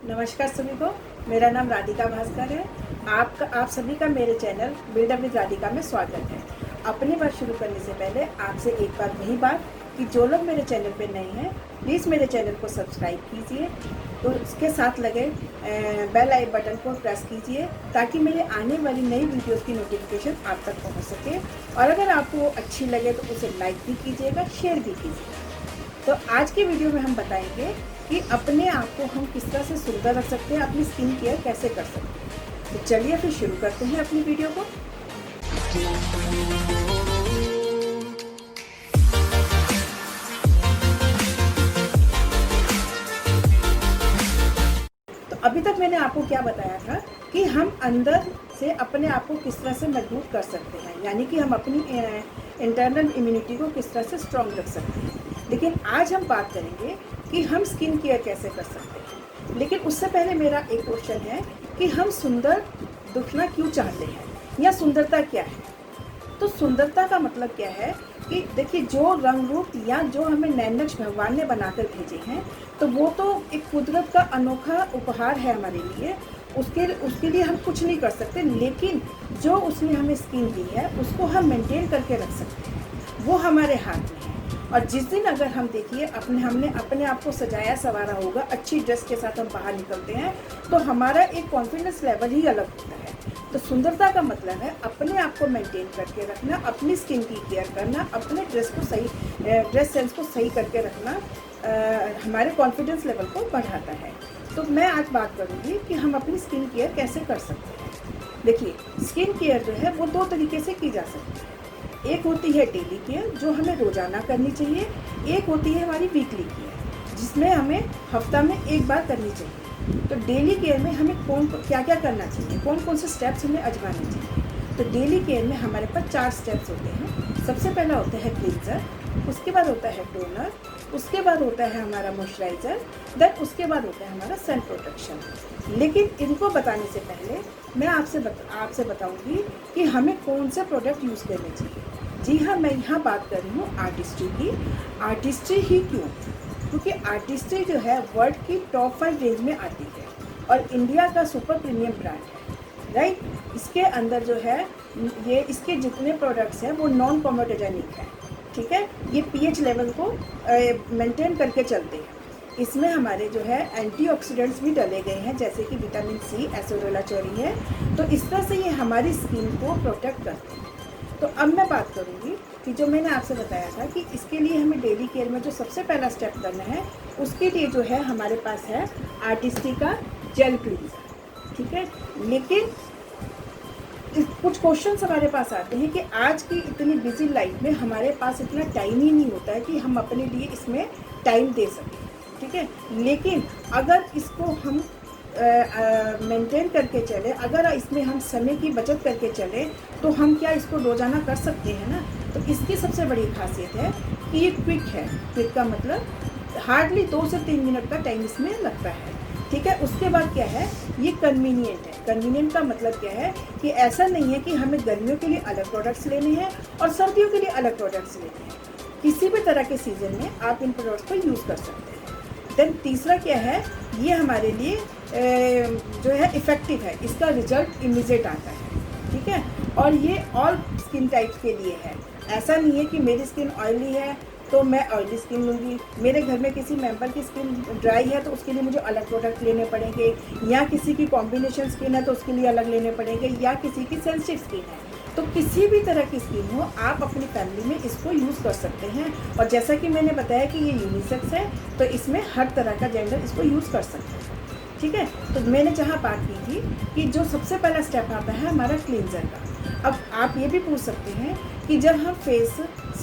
नमस्कार सभी को। मेरा नाम राधिका भास्कर है। आप सभी का मेरे चैनल बिल्डअप विद राधिका में स्वागत है। अपनी बात शुरू करने से पहले आपसे एक बार यही बात कि जो लोग मेरे चैनल पे नए हैं प्लीज़ मेरे चैनल को सब्सक्राइब कीजिए, तो उसके साथ लगे बेल आई बटन को प्रेस कीजिए ताकि मेरे आने वाली नई वीडियोस की नोटिफिकेशन आप तक पहुंच सके। और अगर आपको वो अच्छी लगे तो उसे लाइक भी कीजिएगा, शेयर भी कीजिएगा। तो आज की वीडियो में हम बताएंगे कि अपने आप को हम किस तरह से सुंदर रख सकते हैं, अपनी स्किन केयर कैसे कर सकते हैं। तो चलिए फिर शुरू करते हैं अपनी वीडियो को। तो अभी तक मैंने आपको क्या बताया था कि हम अंदर से अपने आप को किस तरह से मजबूत कर सकते हैं, यानी कि हम अपनी इंटरनल इम्यूनिटी को किस तरह से स्ट्रॉन्ग रख सकते हैं। लेकिन आज हम बात करेंगे कि हम स्किन केयर कैसे कर सकते हैं। लेकिन उससे पहले मेरा एक क्वेश्चन है कि हम सुंदर दिखना क्यों चाहते हैं, या सुंदरता क्या है। तो सुंदरता का मतलब क्या है कि देखिए, जो रंग रूप या जो हमें नैनक्ष भगवान ने बनाकर भेजे हैं तो वो तो एक कुदरत का अनोखा उपहार है हमारे लिए। उसके लिए हम कुछ नहीं कर सकते, लेकिन जो उसने हमें स्किन दी है उसको हम मेंटेन करके रख सकते हैं, वो हमारे हाथ में है। और जिस दिन अगर हम देखिए हमने अपने आप को सजाया संवारा होगा, अच्छी ड्रेस के साथ हम बाहर निकलते हैं तो हमारा एक कॉन्फिडेंस लेवल ही अलग होता है। तो सुंदरता का मतलब है अपने आप को मेंटेन करके रखना, अपनी स्किन की केयर करना, अपने ड्रेस सेंस को सही करके रखना हमारे कॉन्फिडेंस लेवल को बढ़ाता है। तो मैं आज बात करूँगी कि हम अपनी स्किन केयर कैसे कर सकते हैं। देखिए, स्किन केयर जो है वो दो तरीके से की जा सकती है। एक होती है डेली केयर जो हमें रोज़ाना करनी चाहिए, एक होती है हमारी वीकली केयर जिसमें हमें हफ्ता में एक बार करनी चाहिए। तो डेली केयर में हमें क्या क्या करना चाहिए, कौन कौन से स्टेप्स हमें आजमाने चाहिए। तो डेली केयर में हमारे पास 4 स्टेप्स होते हैं। सबसे पहला होता है क्लींजर, उसके बाद होता है टोनर, उसके बाद होता है हमारा मॉइस्चराइज़र, देन उसके बाद होता है हमारा सन प्रोटेक्शन। लेकिन इनको बताने से पहले मैं आपसे बताऊंगी कि हमें कौन से प्रोडक्ट यूज़ करने चाहिए। जी हाँ, मैं यहाँ बात कर रही हूँ आर्टिस्ट्री की। आर्टिस्ट्री ही क्यों? क्योंकि आर्टिस्ट्री जो है वर्ल्ड की टॉप 5 रेंज में आती है और इंडिया का सुपर प्रीमियम ब्रांड है, राइट। इसके अंदर जो है ये इसके जितने प्रोडक्ट्स हैं वो नॉन कॉमोडोजेनिक है, ठीक है। ये पीएच लेवल को मेंटेन करके चलते हैं। इसमें हमारे जो है एंटीऑक्सीडेंट्स भी डाले गए हैं, जैसे कि विटामिन सी, एसोरेला चौरी है। तो इस तरह से ये हमारी स्किन को प्रोटेक्ट करते हैं। तो अब मैं बात करूँगी कि जो मैंने आपसे बताया था कि इसके लिए हमें डेली केयर में जो सबसे पहला स्टेप करना है, उसके लिए जो है हमारे पास है आर्टिस्ट्री का जेल क्लींजर, ठीक है। लेकिन कुछ क्वेश्चंस हमारे पास आते हैं कि आज की इतनी बिजी लाइफ में हमारे पास इतना टाइम ही नहीं होता है कि हम अपने लिए इसमें टाइम दे सकें, ठीक है। लेकिन अगर इसको हम मेंटेन करके चले, अगर इसमें हम समय की बचत करके चले तो हम क्या इसको रोज़ाना कर सकते हैं ना। तो इसकी सबसे बड़ी खासियत है कि ये क्विक है। क्विक का मतलब हार्डली 2 से 3 मिनट का टाइम इसमें लगता है, ठीक है। उसके बाद क्या है, ये कन्वीनियंट है। कन्वीनियंट का मतलब क्या है कि ऐसा नहीं है कि हमें गर्मियों के लिए अलग प्रोडक्ट्स लेने हैं और सर्दियों के लिए अलग प्रोडक्ट्स लेने हैं। किसी भी तरह के सीज़न में आप इन प्रोडक्ट्स को यूज़ कर सकते हैं। देन तीसरा क्या है, ये हमारे लिए जो है इफ़ेक्टिव है, इसका रिजल्ट इमीडिएट आता है, ठीक है। और ये ऑल स्किन टाइप्स के लिए है। ऐसा नहीं है कि मेरी स्किन ऑयली है तो मैं ऑयली स्किन लूँगी, मेरे घर में किसी मेंबर की स्किन ड्राई है तो उसके लिए मुझे अलग प्रोडक्ट लेने पड़ेंगे, या किसी की कॉम्बिनेशन स्किन है तो उसके लिए अलग लेने पड़ेंगे, या किसी की सेंसिटिव स्किन है। तो किसी भी तरह की स्किन हो, आप अपनी फैमिली में इसको यूज़ कर सकते हैं। और जैसा कि मैंने बताया कि ये यूनिसेक्स है तो इसमें हर तरह का जेंडर इसको यूज़ कर सकते हैं, ठीक है। तो मैंने जहाँ बात की थी कि जो सबसे पहला स्टेप आता है हमारा क्लींजर का। अब आप ये भी पूछ सकते हैं कि जब हम फेस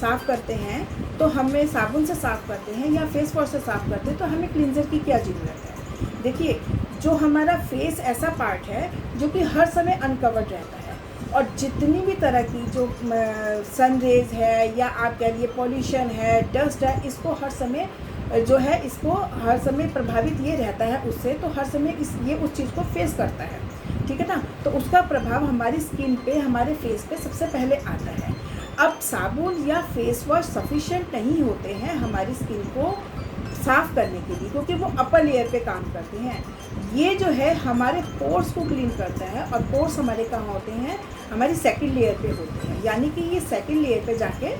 साफ़ करते हैं तो हमें साबुन से साफ़ करते हैं या फेस वॉश से साफ़ करते हैं तो हमें क्लींजर की क्या ज़रूरत है। देखिए, जो हमारा फेस ऐसा पार्ट है जो कि हर समय अनकवर्ड रहता है और जितनी भी तरह की जो सन रेज है या आप कह लिए पॉल्यूशन है, डस्ट है, इसको हर समय जो है इसको हर समय प्रभावित ये रहता है उससे, तो हर समय ये उस चीज़ को फेस करता है, ठीक है ना। तो उसका प्रभाव हमारी स्किन पे, हमारे फेस पे सबसे पहले आता है। अब साबुन या फेस वॉश सफिशिएंट नहीं होते हैं हमारी स्किन को साफ़ करने के लिए, क्योंकि वो अपर लेयर पे काम करते हैं। ये जो है हमारे पोर्स को क्लीन करता है, और पोर्स हमारे कहाँ होते हैं, हमारी सेकंड लेयर पे होते हैं, यानी कि ये सेकंड लेयर पे जाके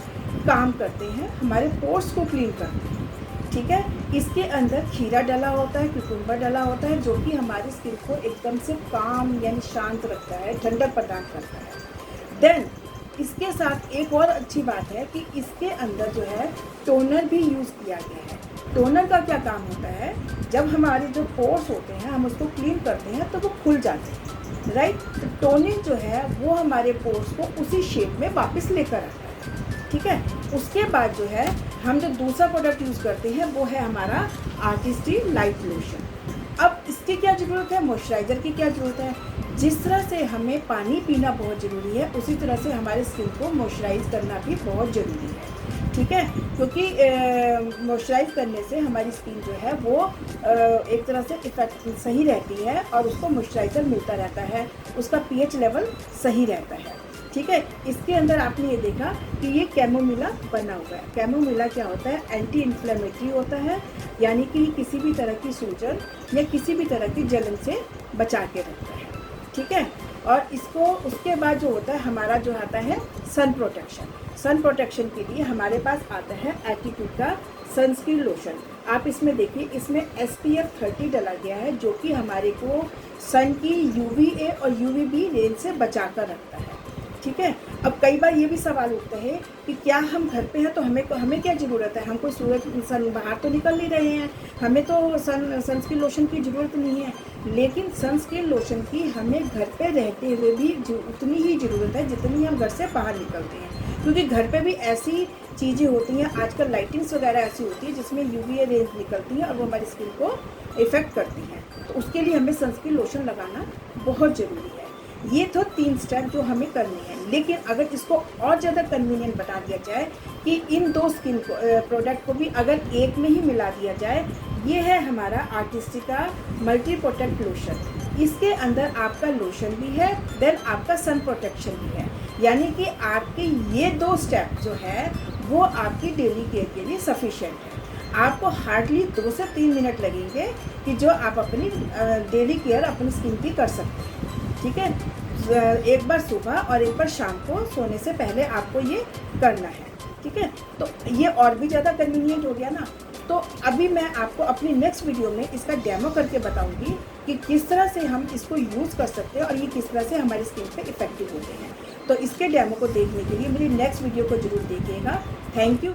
काम करते हैं, हमारे पोर्स को क्लीन करते हैं। ठीक है, इसके अंदर खीरा डला होता है, क्यूकम्बर डला होता है, जो कि हमारी स्किन को एकदम से काम यानी शांत रखता है, ठंडक प्रदान करता है। देन इसके साथ एक और अच्छी बात है कि इसके अंदर जो है टोनर भी यूज़ किया गया है। टोनर का क्या काम होता है, जब हमारे जो पोर्स होते हैं हम उसको क्लीन करते हैं तो वो खुल जाते हैं, राइट। तो टोनिंग जो है वो हमारे पोर्स को उसी शेप में वापस लेकर आता है। ठीक है, उसके बाद जो है हम जो दूसरा प्रोडक्ट यूज़ करते हैं वो है हमारा आर्टिस्ट्री लाइट लोशन। अब इसकी क्या ज़रूरत है, मॉइस्चराइज़र की क्या ज़रूरत है। जिस तरह से हमें पानी पीना बहुत ज़रूरी है, उसी तरह से हमारे स्किन को मॉइस्चराइज़ करना भी बहुत ज़रूरी है। ठीक है, क्योंकि मॉइस्चराइज़ करने से हमारी स्किन जो है वो एक तरह से इफेक्ट सही रहती है, और उसको मॉइस्चराइज़र मिलता रहता है, उसका पीएच लेवल सही रहता है। ठीक है, इसके अंदर आपने ये देखा कि ये कैमोमिला बना हुआ है। कैमोमिला क्या होता है, एंटी इन्फ्लेमेटरी होता है, यानी कि किसी भी तरह की सूजन या किसी भी तरह की जलन से बचा के रखता है। ठीक है, और इसको उसके बाद जो होता है हमारा जो आता है सन प्रोटेक्शन। सन प्रोटेक्शन के लिए हमारे पास आता है एटीट्यूड का सनस्क्रीन लोशन। आप इसमें देखिए, इसमें SPF 30 डाला गया है, जो कि हमारे को सन की UVA और UVB रेंज से बचा कर रखता है। ठीक है, अब कई बार ये भी सवाल उठते हैं कि क्या हम घर पे हैं तो हमें क्या ज़रूरत है, हम कोई सन बाहर तो निकल नहीं रहे हैं, हमें तो सनस्क्रीन लोशन की ज़रूरत नहीं है। लेकिन सनस्क्रीन लोशन की हमें घर पे रहते हुए भी उतनी ही ज़रूरत है जितनी हम घर से बाहर निकलते हैं, क्योंकि घर पे भी ऐसी चीज़ें होती हैं, आजकल लाइटिंग्स वगैरह ऐसी होती है जिसमें UVA रेंज निकलती हैं और वो हमारी स्किन को इफ़ेक्ट करती हैं। तो उसके लिए हमें सनस्क्रीन लोशन लगाना बहुत ज़रूरी है। ये तो 3 स्टेप जो हमें करनी है। लेकिन अगर इसको और ज़्यादा कन्वीनियंट बता दिया जाए कि इन 2 स्किन को प्रोडक्ट को भी अगर एक में ही मिला दिया जाए, ये है हमारा आर्टिस्ट्री का मल्टी प्रोटेक्ट लोशन। इसके अंदर आपका लोशन भी है, देन आपका सन प्रोटेक्शन भी है, यानी कि आपके ये 2 स्टेप जो है वो आपकी डेली केयर के लिए सफिशिएंट है। आपको हार्डली 2 से 3 मिनट लगेंगे कि जो आप अपनी डेली केयर अपनी स्किन की कर सकते हैं। ठीक है, एक बार सुबह और एक बार शाम को सोने से पहले आपको ये करना है। ठीक है, तो ये और भी ज़्यादा कन्वीनियंट हो गया ना। तो अभी मैं आपको अपनी नेक्स्ट वीडियो में इसका डेमो करके बताऊंगी कि किस तरह से हम इसको यूज़ कर सकते हैं और ये किस तरह से हमारी स्किन पे इफेक्टिव होते हैं। तो इसके डेमो को देखने के लिए मेरी नेक्स्ट वीडियो को ज़रूर देखिएगा। Thank you.